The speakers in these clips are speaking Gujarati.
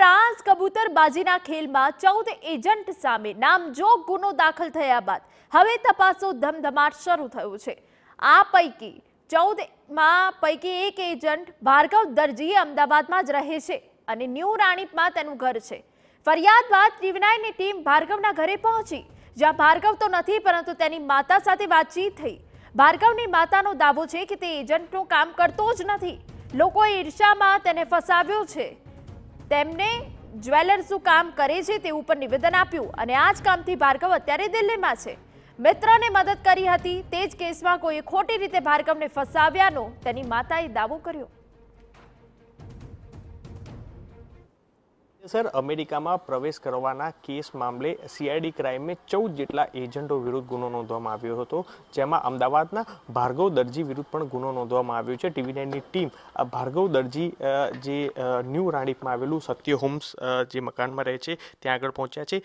ફ્રાન્સ કબૂતરબાજીના ખેલમાં 14 એજન્ટ સામે નામજોગ ગુનો દાખલ થયા બાદ હવે તપાસનો ધમધમાટ શરૂ થયો છે। આ પૈકી 14 પૈકી એક એજન્ટ ભાર્ગવ દરજી અમદાવાદમાં જ રહે છે અને ન્યૂ રાણીપમાં તેનું ઘર છે। ફરિયાદ બાદ ટીવી9ની ટીમ ભાર્ગવના ઘરે પહોંચી, જ્યાં ભાર્ગવ તો નથી પરંતુ તેની માતા સાથે વાતચીત થઈ। ભાર્ગવની માતાનો દાવો છે કે તે એજન્ટનું કામ કરતો જ નથી, લોકોએ ઈર્ષામાં તેને ફસાવ્યો છે। તેમને જ્વેલર્સનું કામ કરે છે તેવું પણ નિવેદન આપ્યું અને આ જ કામથી ભાર્ગવ અત્યારે દિલ્હીમાં છે। મિત્રને મદદ કરી હતી, તે જ કેસમાં કોઈએ ખોટી રીતે ભાર્ગવને ફસાવ્યાનો તેની માતાએ દાવો કર્યો। સર, અમેરિકામાં પ્રવેશ કરવાના કેસ મામલે સીઆઈડી ક્રાઇમે 14 જેટલા એજન્ટો વિરુદ્ધ ગુનો નોંધવામાં આવ્યો હતો, જેમાં અમદાવાદના ભાર્ગવ દરજી વિરુદ્ધ પણ ગુનો નોંધવામાં આવ્યો છે। ટીવી9ની ટીમ ભાર્ગવ દરજી જે ન્યૂ રાણીપમાં આવેલું સત્ય હોમ્સ જે મકાનમાં રહે છે ત્યાં આગળ પહોંચ્યા છે।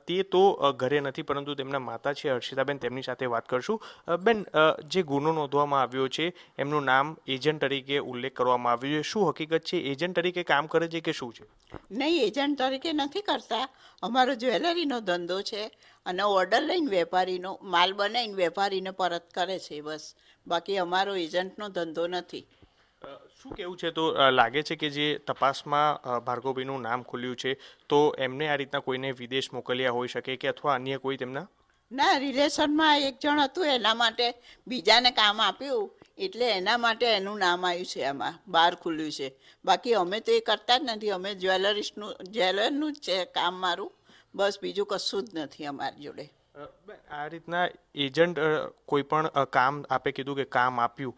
તે તો ઘરે નથી પરંતુ તેમના માતા છે હર્ષિતાબેન, તેમની સાથે વાત કરશું। બેન, જે ગુનો નોંધવામાં આવ્યો છે એમનું નામ એજન્ટ તરીકે ઉલ્લેખ કરવામાં આવ્યો છે, શું હકીકત છે? એજન્ટ તરીકે કામ કરે છે કે શું છે? નહીં, એજન્ટ તરીકે નથી કરતા। અમારો જ્વેલરીનો ધંધો છે અને ઓર્ડર લઈને વેપારીનો માલ બનાવીને વેપારીને પરત કરે છે, બસ। બાકી અમારો એજન્ટનો ધંધો નથી। શું કેવું છે? તો લાગે છે કે જે તપાસમાં ભાર્ગવભાઈનું નામ ખુલ્યું છે તો એમને આ રીતના કોઈને વિદેશ મોકલ્યા હોઈ શકે કે અથવા અન્ય કોઈ તેમના ના, રિલેશનમાં એક જણ હતું, એના માટે બીજાને કામ આપ્યું એટલે એના માટે એનું નામ આવ્યું છે, આમાં બહાર ખુલ્યું છે। બાકી અમે તો એ કરતા જ નથી, અમે જ્વેલરનું જ છે કામ મારું, બસ, બીજું કશું જ નથી અમારી જોડે। આ રીતના એજન્ટ કોઈ પણ કામ આપે, કીધું કે કામ આપ્યું,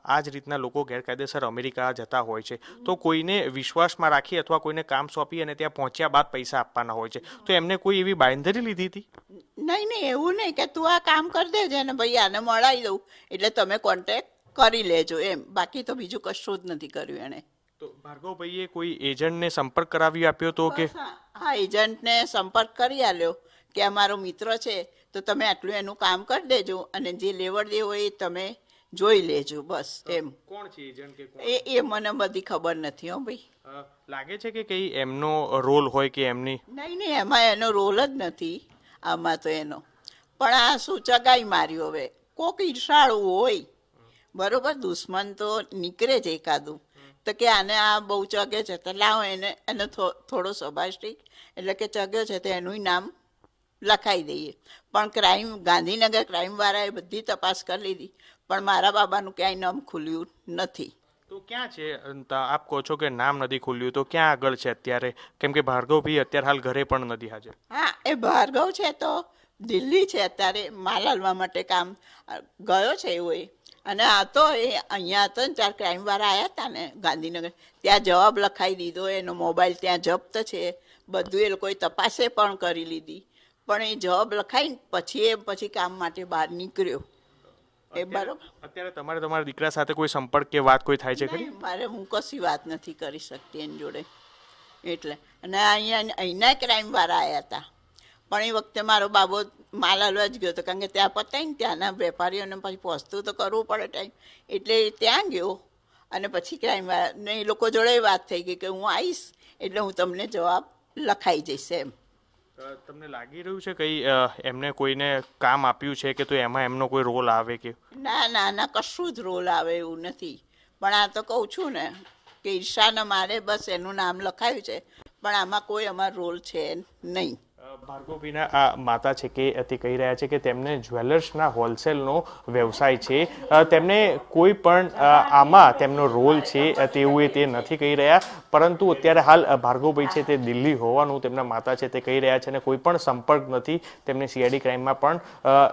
આ જ રીતના લોકો ગેરકાયદેસર અમેરિકા જતા હોય છે, તો કોઈને વિશ્વાસમાં રાખી અથવા કોઈને કામ સોંપી અને ત્યાં પહોંચ્યા બાદ પૈસા આપવાના હોય છે, તો એમને કોઈ એવી બાંયધરી લીધી હતી? નહીં, એવું નહીં કે તું આ કામ કરી દેજે ને ભાઈ આને મળાવી દઉં એટલે તમે કોન્ટેક્ટ કરી લેજો એમ, બાકી તો બીજું કશું જ નથી કર્યું એણે। તો ભાર્ગવભાઈએ કોઈ એજન્ટને સંપર્ક કરાવી આપ્યો તો કે? હા, એજન્ટને સંપર્ક કરી આલ્યો કે આ મારો મિત્ર છે તો તમે આટલું એનું કામ કરી દેજો અને જે લેવડ દેવ હોય એ તમે જોઈ લેજો, બસ એમ। કોણ છે એજન્ટ કે કોણ? એ મને બધી ખબર નથી હો ભાઈ। લાગે છે કે કઈ એમનો રોલ હોય કે એમની? નહીં, એમાં એનો રોલ જ નથી આમાં તો એનો, પણ આ શું ચગાઈ માર્યું। હવે કોક ઈર્ષાળું હોય, બરોબર, દુશ્મન તો નીકળે જ એકાદું, તો કે આને આ બહુ ચગે છે તો લાવો એને થોડો સ્વાભાવિક એટલે કે ચગ્યો છે તો એનું નામ લખાઈ દઈએ। પણ ક્રાઇમ ગાંધીનગર ક્રાઇમવાળાએ બધી તપાસ કરી લીધી પણ મારા બાબાનું ક્યાંય નામ ખુલ્યું નથી। તો ક્યાં છે? આપ કહો છો કે નામ નથી ખુલ્યું, તો ક્યાં આગળ છે અત્યારે? કેમ કે ભાર્ગવભાઈ અત્યારે હાલ ઘરે પણ નથી હાજર। હા, એ ભાર્ગવ છે તો દિલ્હી છે અત્યારે, માલ હાલવા માટે કામ ગયો છે એવો એ, અને આ તો એ અહીંયા હતો ને ચાર ક્રાઇમવાળા આવ્યા હતા ને ગાંધીનગર, ત્યાં જવાબ લખાઈ દીધો, એનો મોબાઈલ ત્યાં જપ્ત છે, બધું એ લોકોએ તપાસે પણ કરી લીધી, પણ એ જવાબ લખાઈને પછી કામ માટે બહાર નીકળ્યો એ, બરોબર। અત્યારે તમારા દીકરા સાથે કોઈ સંપર્ક કે વાત કોઈ થાય છે ખરી? મારે હું કશી વાત નથી કરી શકતી એની જોડે એટલે, અને અહીંના ક્રાઇમવાળા આવ્યા હતા પણ એ વખતે મારો બાબો માલ હાલવા જ ગયો હતો, કારણ કે ત્યાં પતાય ને ત્યાંના વેપારીઓને પછી પહોંચતું તો કરવું પડે ટાઈમ, એટલે ત્યાં ગયો અને પછી ક્રાઇમવાળા એ લોકો જોડે વાત થઈ ગઈ કે હું આવીશ એટલે હું તમને જવાબ લખાઈ જઈશ એમ। તમને લાગી રહ્યું છે કઈ એમને કોઈને કામ આપ્યું છે કે તો એમાં એમનો કોઈ રોલ આવે કે? ના, કશું જ રોલ આવે એવું નથી, પણ આ તો કહું છું ને કે ઈર્ષાના મારે બસ એનું નામ લખાયું છે, પણ આમાં કોઈ અમારો રોલ છે નહીં। ભાર્ગવભાઈના આ માતા છે કે તે કહી રહ્યા છે કે તેમને જ્વેલર્સના હોલસેલનો વ્યવસાય છે, તેમને કોઈ પણ આમાં તેમનો રોલ છે તેવું એ તે નથી કહી રહ્યા, પરંતુ અત્યારે હાલ ભાર્ગવભાઈ છે તે દિલ્હી હોવાનું તેમના માતા છે તે કહી રહ્યા છે અને કોઈ પણ સંપર્ક નથી, તેમને સીઆઈડી ક્રાઇમમાં પણ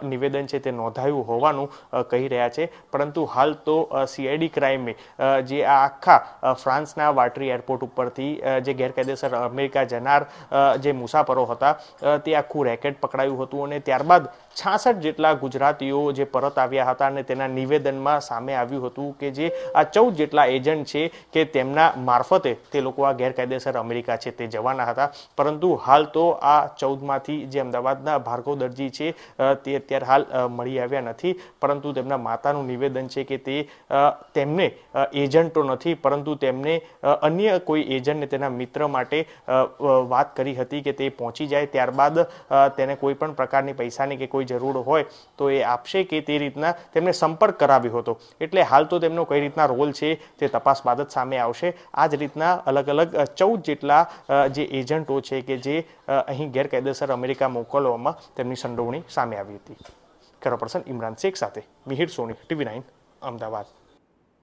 નિવેદન છે તે નોંધાયું હોવાનું કહી રહ્યા છે। પરંતુ હાલ તો સીઆઈડી ક્રાઇમે જે આ આખા ફ્રાન્સના વાટરી એરપોર્ટ ઉપરથી જે ગેરકાયદેસર અમેરિકા જનાર જે મુસાફરો હતા તે આખું રેકેટ પકડાયું હતું અને ત્યારબાદ 66 જેટલા ગુજરાતીઓ જે પરત આવ્યા હતા અને તેના નિવેદનમાં સામે આવ્યું હતું કે જે આ 14 જેટલા એજન્ટ છે કે તેમના મારફતે તે લોકો આ ગેરકાયદેસર અમેરિકા છે તે જવાના હતા, પરંતુ હાલ તો આ 14માંથી જે અમદાવાદના ભાર્ગવ દરજી છે તે અત્યારે હાલ મળી આવ્યા નથી, પરંતુ તેમના માતાનું નિવેદન છે કે તેમને એજન્ટો નથી, પરંતુ તેમને અન્ય કોઈ એજન્ટને તેના મિત્ર માટે વાત કરી હતી કે તે પહોંચી જાય ત્યારબાદ તેને કોઈ પણ પ્રકારની પૈસાની કે કોઈ જરૂર હોય તો એ આપશે કે તે રીતના તેમને સંપર્ક કરાવ્યો હતો. એટલે હાલ તો તેમનો કઈ રીતના રોલ છે તે તપાસ બાદ જ સામે આવશે. આ જ રીતના અલગ અલગ 14 જેટલા જે એજન્ટો છે કે જે અહીં ગેરકાયદેસર અમેરિકા મોકલવામાં તેમની સંડોવણી સામે આવી હતી. કેમેરા પર્સન ઇમરાન શેખ સાથે મિહિર સોની, TV9 અમદાવાદ.